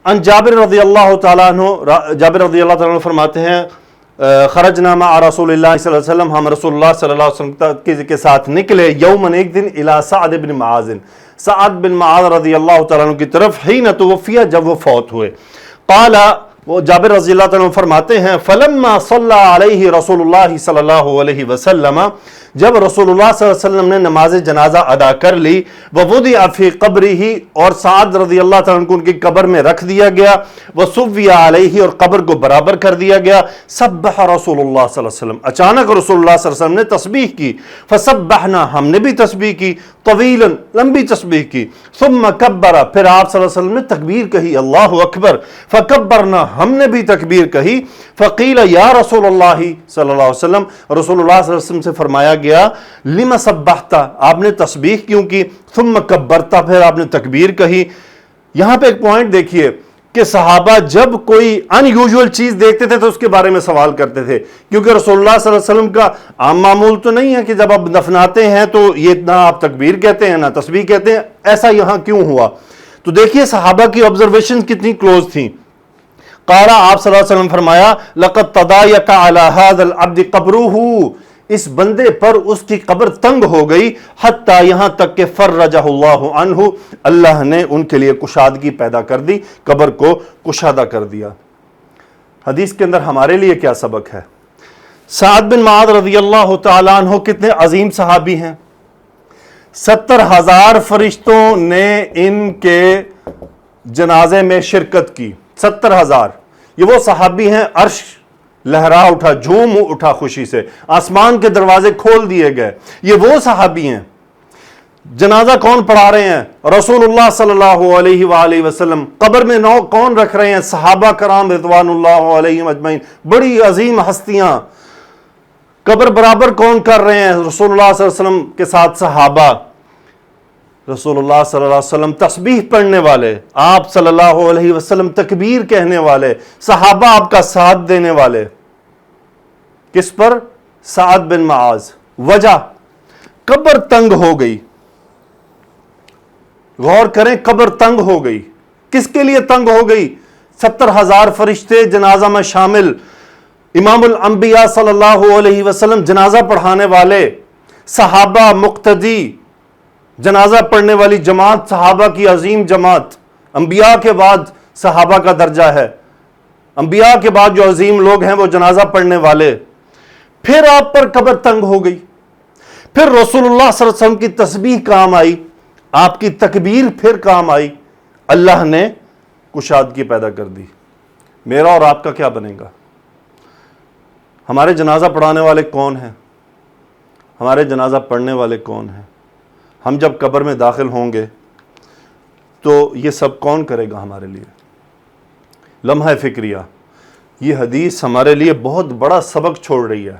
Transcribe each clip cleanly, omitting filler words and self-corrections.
ان جابر رضی اللہ تعالیٰ عنہ، جابر رضی اللہ تعالیٰ عنہ فرماتے ہیں خرجنا مع رسول اللہ صلی اللہ علیہ وسلم، ہم رسول اللہ صلی اللہ علیہ وسلم کے ساتھ نکلے یومن ایک دن الی سعد بن معاذ، سعد بن معاذ رضی اللہ تعالیٰ عنہ کی طرف، حین توفی جب وہ فوت ہوئے، قال وہ جابر رضی اللہ تعالیٰ عنہ فرماتے ہیں فلما صلی علیہ رسول اللہ صلی اللہ علیہ وسلم، جب رسول اللہ صلی اللہ علیہ وسلم نے نماز جنازہ ادا کر لی، ووضع فی قبرہ، اور سعد رضی اللہ تعالیٰ عنہ کو ان کی قبر میں رکھ دیا گیا، وسوی علیہ، اور قبر کو برابر کر دیا گیا، سبح رسول اللہ صلی اللہ علیہ وسلم، اچانک رسول اللہ صلی اللہ علیہ وسلم نے تسبیح کی، فسبحنا، ہم نے بھی تسبیح کی، طویلا، لمبی تسبیح کی، ثم کبر، پھر آپ صلی اللہ علیہ وسلم نے تکبیر کہی، اللہ اکبر، فکبرنا، ہم نے بھی تکبیر کہی، فقیل یا رسول اللہ صلی اللہ علیہ وسلم، رسول اللہ صلی اللہ علیہ وسلم سے فرمایا گیا لما سبحتا، آپ نے تسبیح کیوں کی، ثم کبرتا، پھر آپ نے تکبیر کہی۔ یہاں پہ ایک پوائنٹ دیکھیے کہ صحابہ جب کوئی ان یوزول چیز دیکھتے تھے تو اس کے بارے میں سوال کرتے تھے، کیونکہ رسول اللہ صلی اللہ علیہ وسلم کا عام معمول تو نہیں ہے کہ جب آپ دفناتے ہیں تو یہ نہ آپ تکبیر کہتے ہیں نہ تسبیح کہتے ہیں، ایسا یہاں کیوں ہوا؟ تو دیکھیے صحابہ کی آبزرویشن کتنی کلوز تھیں۔ قال، آپ صلی اللہ علیہ وسلم فرمایا لقد تضايق على هذا العبد قبره، اس بندے پر اس کی قبر تنگ ہو گئی، حتیٰ یہاں تک کہ فرجہ اللہ عنہ، اللہ نے ان کے لیے کشادگی پیدا کر دی، قبر کو کشادہ کر دیا۔ حدیث کے اندر ہمارے لیے کیا سبق ہے؟ سعد بن معاذ رضی اللہ تعالیٰ عنہ کتنے عظیم صحابی ہیں، 70,000 فرشتوں نے ان کے جنازے میں شرکت کی، 70,000۔ یہ وہ صحابی ہیں، عرش لہرا اٹھا، جھوم اٹھا خوشی سے، آسمان کے دروازے کھول دیے گئے، یہ وہ صحابی ہیں۔ جنازہ کون پڑھا رہے ہیں؟ رسول اللہ صلی اللہ علیہ وآلہ وسلم۔ قبر میں نو کون رکھ رہے ہیں؟ صحابہ کرام رضوان اللہ علیہم اجمعین، بڑی عظیم ہستیاں۔ قبر برابر کون کر رہے ہیں؟ رسول اللہ صلی اللہ علیہ وسلم کے ساتھ صحابہ، رسول اللہ صلی اللہ علیہ وسلم تسبیح پڑھنے والے، آپ صلی اللہ علیہ وسلم تکبیر کہنے والے، صحابہ آپ کا ساتھ دینے والے۔ کس پر؟ سعد بن معاذ۔ وجہ، قبر تنگ ہو گئی۔ غور کریں، قبر تنگ ہو گئی۔ کس کے لیے تنگ ہو گئی؟ 70,000 فرشتے جنازہ میں شامل، امام الانبیاء صلی اللہ علیہ وسلم جنازہ پڑھانے والے، صحابہ مقتدی، جنازہ پڑھنے والی جماعت، صحابہ کی عظیم جماعت۔ انبیاء کے بعد صحابہ کا درجہ ہے، انبیاء کے بعد جو عظیم لوگ ہیں وہ جنازہ پڑھنے والے۔ پھر آپ پر قبر تنگ ہو گئی، پھر رسول اللہ صلی اللہ علیہ وسلم کی تسبیح کام آئی، آپ کی تکبیر پھر کام آئی، اللہ نے کشادگی پیدا کر دی۔ میرا اور آپ کا کیا بنے گا؟ ہمارے جنازہ پڑھانے والے کون ہیں؟ ہمارے جنازہ پڑھنے والے کون ہیں؟ ہم جب قبر میں داخل ہوں گے تو یہ سب کون کرے گا ہمارے لیے؟ لمحہ فکریہ، یہ حدیث ہمارے لیے بہت بڑا سبق چھوڑ رہی ہے۔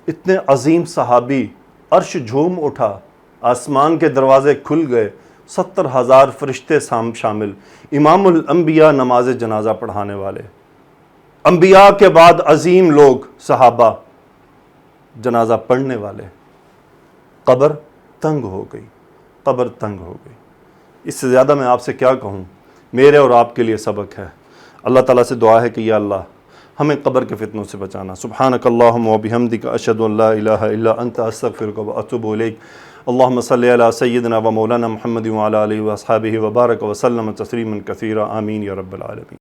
اتنے عظیم صحابی، عرش جھوم اٹھا، آسمان کے دروازے کھل گئے، 70,000 فرشتے شامل، امام الانبیاء نماز جنازہ پڑھانے والے، انبیاء کے بعد عظیم لوگ، صحابہ جنازہ پڑھنے والے۔ قبر تنگ ہو گئی، قبر تنگ ہو گئی۔ اس سے زیادہ میں آپ سے کیا کہوں؟ میرے اور آپ کے لیے سبق ہے۔ اللہ تعالیٰ سے دعا ہے کہ یا اللہ ہمیں قبر کے فتنوں سے بچانا۔ سبحانک اللہم و بحمدک، اشہد ان لا الہ الا انت، استغفرک و اتوب الیک۔ اللہم صلی علی سیدنا و مولانا محمد و علی آلہ و اصحابہ و بارک و سلم تسلیما کثیرا، آمین یا رب العالمین۔